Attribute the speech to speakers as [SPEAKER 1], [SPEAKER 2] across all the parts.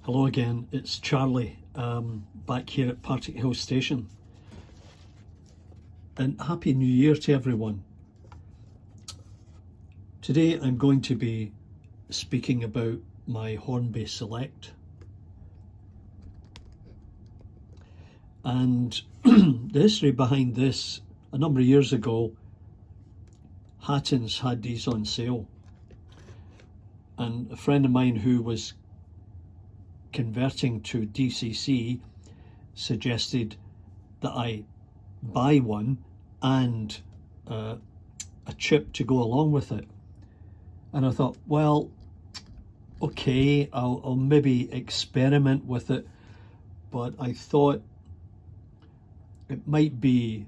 [SPEAKER 1] Hello again, it's Charlie back here at Partick Hill Station, and Happy New Year to everyone. Today I'm going to be speaking about my Hornby Select, and the history behind this. A number of years ago, Hatton's had these on sale, and a friend of mine who was converting to DCC suggested that I buy one and a chip to go along with it. And I thought, well, okay, I'll maybe experiment with it, but I thought it might be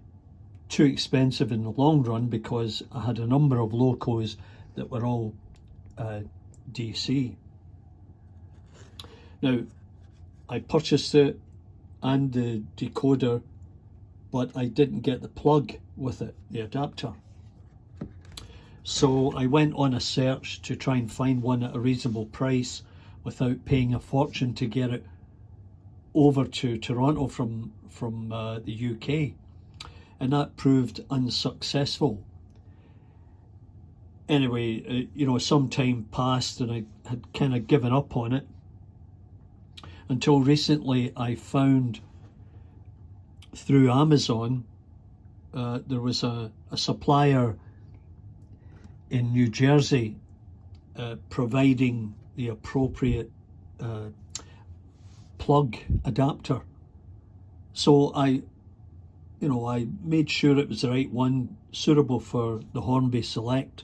[SPEAKER 1] too expensive in the long run because I had a number of locos that were all DC. Now, I purchased it and the decoder, but I didn't get the plug with it, the adapter. So I went on a search to try and find one at a reasonable price without paying a fortune to get it over to Toronto from the UK, and that proved unsuccessful. Anyway, some time passed and I had kind of given up on it, until recently I found through Amazon there was a supplier in New Jersey providing the appropriate plug adapter. So I made sure it was the right one, suitable for the Hornby Select,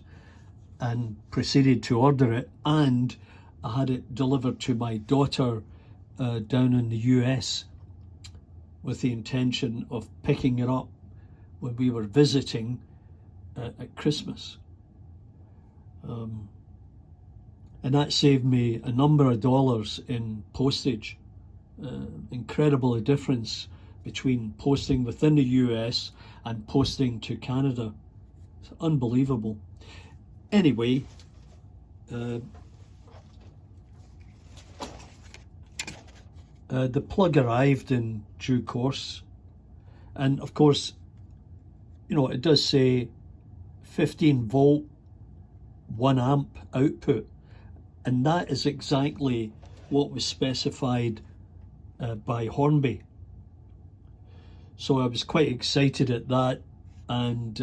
[SPEAKER 1] and proceeded to order it, and I had it delivered to my daughter down in the US with the intention of picking it up when we were visiting at Christmas. And that saved me a number of dollars in postage. Incredible difference between posting within the US and posting to Canada. It's unbelievable. Anyway, the plug arrived in due course, and of course, it does say 15 volt 1 amp output, and that is exactly what was specified by Hornby. So I was quite excited at that, and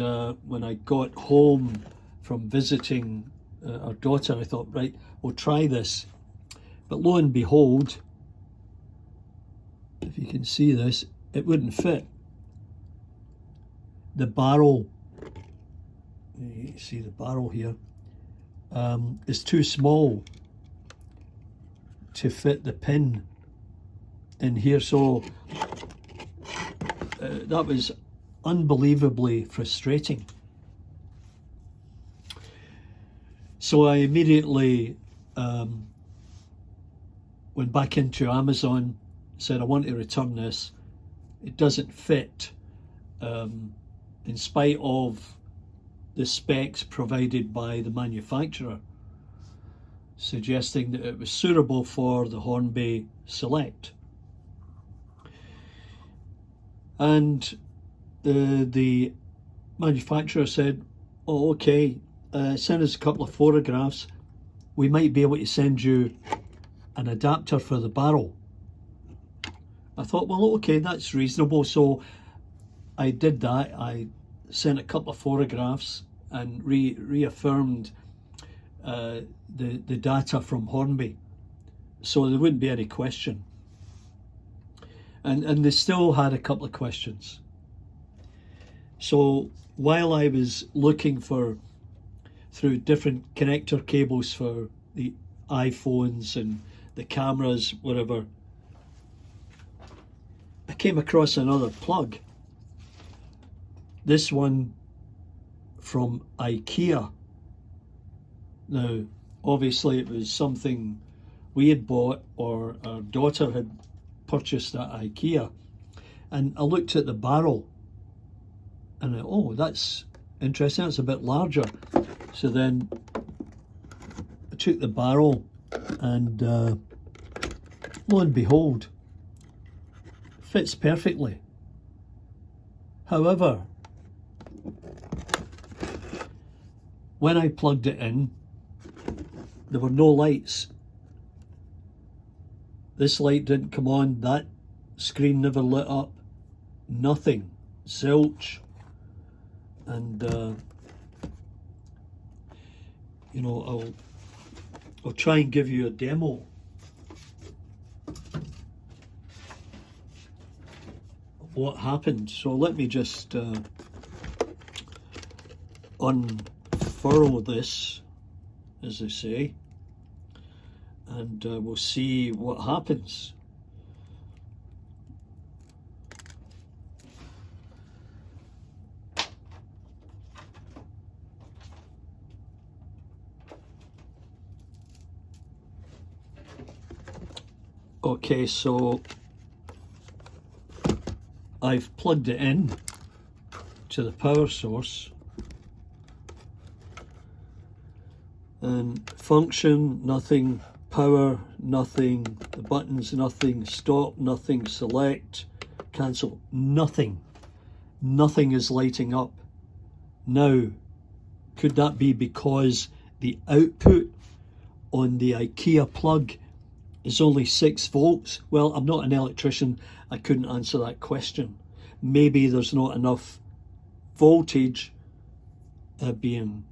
[SPEAKER 1] when I got home from visiting our daughter, I thought, right, we'll try this. But lo and behold, if you can see this, it wouldn't fit. The barrel, you can see the barrel here, is too small to fit the pin in here. So that was unbelievably frustrating. So I immediately went back into Amazon, said I want to return this. It doesn't fit, in spite of the specs provided by the manufacturer, suggesting that it was suitable for the Hornby Select. And the manufacturer said, oh, okay, send us a couple of photographs. We might be able to send you an adapter for the barrel. I thought, well, okay, that's reasonable. So I did that. I sent a couple of photographs and reaffirmed the data from Hornby, so there wouldn't be any question. And they still had a couple of questions. So while I was looking through different connector cables for the iPhones and the cameras, whatever, I came across another plug. This one from IKEA. Now, obviously it was something we had bought or our daughter had purchased at IKEA. And I looked at the barrel and oh, that's interesting, it's a bit larger. So then I took the barrel and lo and behold, fits perfectly. However, when I plugged it in, there were no lights. This light didn't come on, that screen never lit up, nothing, zilch. And you know, I'll try and give you a demo of what happened. So let me just unfurl this, as they say, and we'll see what happens. Okay, so I've plugged it in to the power source, and function, nothing, power, nothing, the buttons, nothing, stop, nothing, select, cancel, nothing. Nothing is lighting up. Now, could that be because the output on the IKEA plug is only 6 volts? Well, I'm not an electrician, I couldn't answer that question. Maybe there's not enough voltage being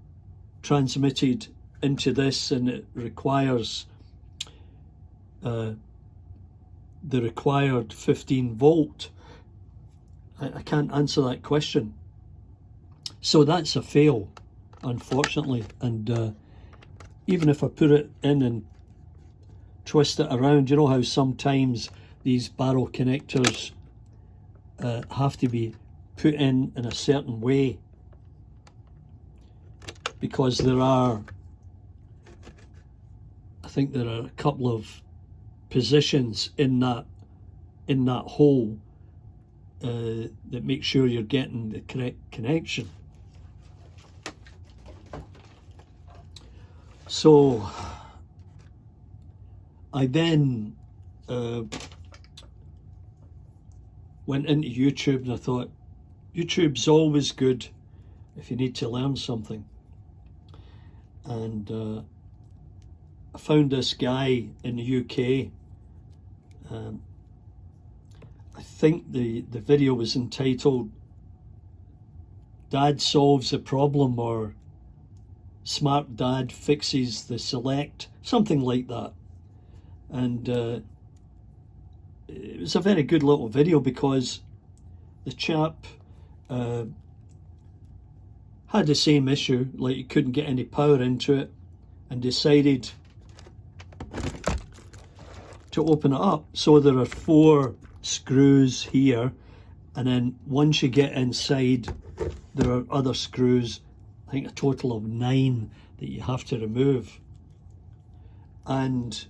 [SPEAKER 1] transmitted into this, and it requires the required 15 volt. I can't answer that question. So that's a fail, unfortunately. And even if I put it in and twist it around, you know how sometimes these barrel connectors have to be put in a certain way, because there are, I think there are a couple of positions in that hole that make sure you're getting the correct connection. So I then went into YouTube, and I thought, YouTube's always good if you need to learn something. And I found this guy in the UK. I think the video was entitled Dad Solves a Problem, or Smart Dad Fixes the Select, something like that. And it was a very good little video, because the chap had the same issue, like he couldn't get any power into it, and decided to open it up. So there are 4 screws here, and then once you get inside, there are other screws, I think a total of 9 that you have to remove. And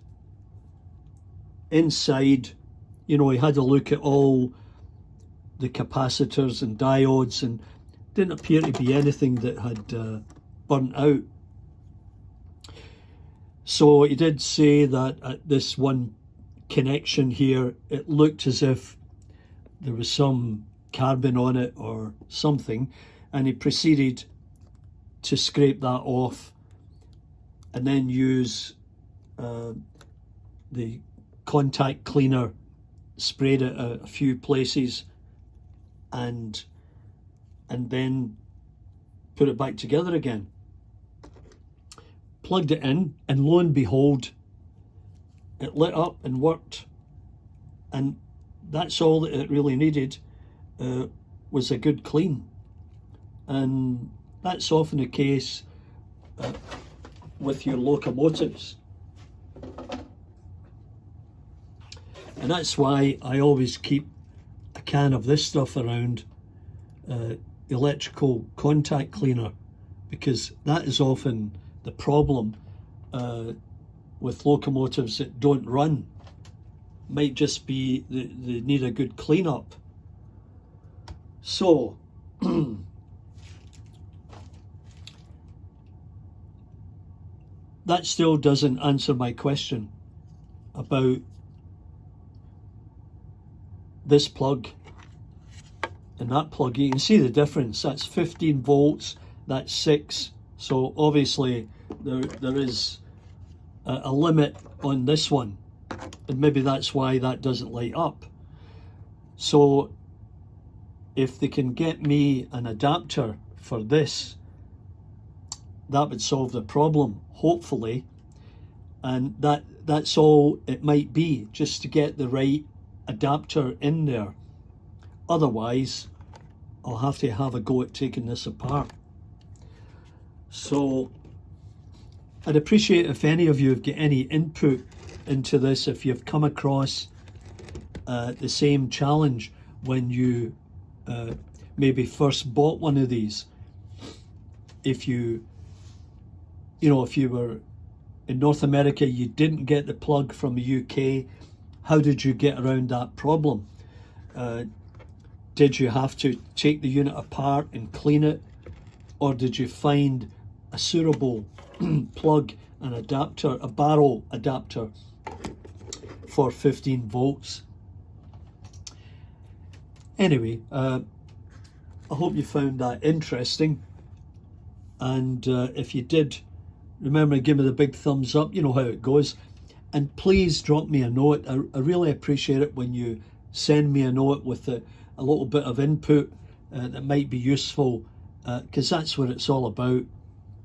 [SPEAKER 1] inside, you know, he had a look at all the capacitors and diodes, and didn't appear to be anything that had burnt out. So he did say that at this one connection here, it looked as if there was some carbon on it or something, and he proceeded to scrape that off and then use the contact cleaner, sprayed it a few places, and then put it back together again. Plugged it in, and lo and behold, it lit up and worked. And that's all that it really needed, was a good clean. And that's often the case with your locomotives. And that's why I always keep a can of this stuff around, electrical contact cleaner, because that is often the problem with locomotives that don't run. Might just be they need a good cleanup. So that still doesn't answer my question about this plug and that plug, you can see the difference. That's 15 volts, that's 6. So obviously there is a limit on this one, and maybe that's why that doesn't light up. So if they can get me an adapter for this, that would solve the problem, hopefully. And that's all it might be, just to get the right adapter in there. Otherwise, I'll have to have a go at taking this apart. So I'd appreciate if any of you have got any input into this, if you've come across the same challenge when you maybe first bought one of these. If you were in North America, you didn't get the plug from the UK, how did you get around that problem? Did you have to take the unit apart and clean it, or did you find a suitable plug, an adapter, a barrel adapter for 15 volts? Anyway, I hope you found that interesting, and if you did, remember to give me the big thumbs up. You know how it goes. And please drop me a note. I really appreciate it when you send me a note with a little bit of input that might be useful, because that's what it's all about,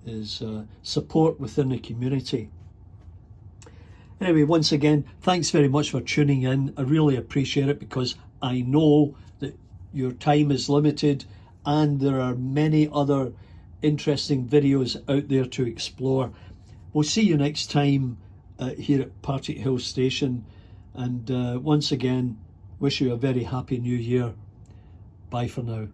[SPEAKER 1] is support within the community. Anyway, once again, thanks very much for tuning in. I really appreciate it, because I know that your time is limited and there are many other interesting videos out there to explore. We'll see you next time here at Partick Hill Station, and once again, wish you a very happy new year. Bye for now.